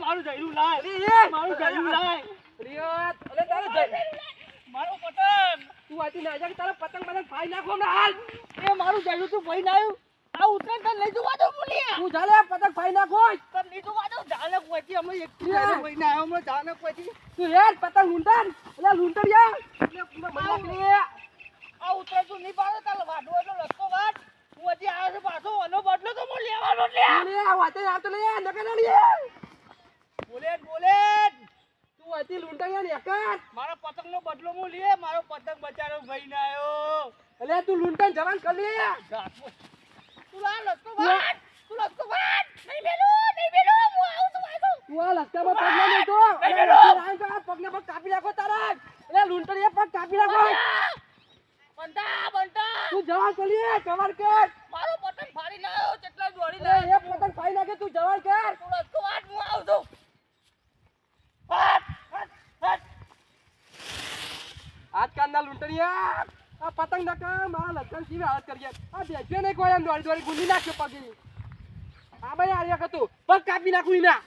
મારું જઈરું લાય મારું જઈરું લાય રિયત અલે તારે જઈ મારો પતંગ તું આથી ના જા કે તારા પતંગ પતંગ ફાઈ નાખો હમણાં હાલ એ મારું જઈરું તું ભાઈ ના આવ્યું આ ઉતરે તને લઈ જવા દો બોલિયા તું જાલે પતંગ ફાઈ નાખો તને લઈ જવા દો જાને કોઈથી અમે એક ભાઈ ના આવ્યો અમે જાને કોઈથી તું યાર પતંગ લૂંટન અલે લૂંટન યાર એટલે પૂરા મહિના આ ઉતરે તું નહીં પાડે તારે વાડો એટલો રસ્તો વાટ હું હજી આવ્યો છું પાછો અનો બદલો તો હું લેવાનો લે લે આ વાતે આવતો લે નકા લે બોલે તું આથી લૂંટન યાર એકટ મારા પતંગનો બદલો હું લે મારો પતંગ બચારો ભાઈ ના આવ્યો અલે તું લૂંટન જવાન કર લે તું આ રસ્તો વાટ નહીં મેલું હું આવું છું તું આ લસ્કામાં પગ ના લેતો પગને પગ કાપી નાખો તારા એટલે લૂંટન એ પગ કાપી નાખો બંટા તું જવાન કર લે કવર કર મારો પતંગ ફાડી લાયો કેટલા દોડી એ પતંગ ફાઈ નાખે તું જવાન કર તું રસ્તો વાટ હું આવું છું વાટ આજકાલના લૂંટણીયા આ પતંગ નકા મારા લસ્કર જીવે હાલત કરીએ આ બેઠે નહીં કોઈ એમ દોડી ગુંડી નાખ્યો પગી આ ભાઈ આર્યા કતું પગ કાપી નાખું ના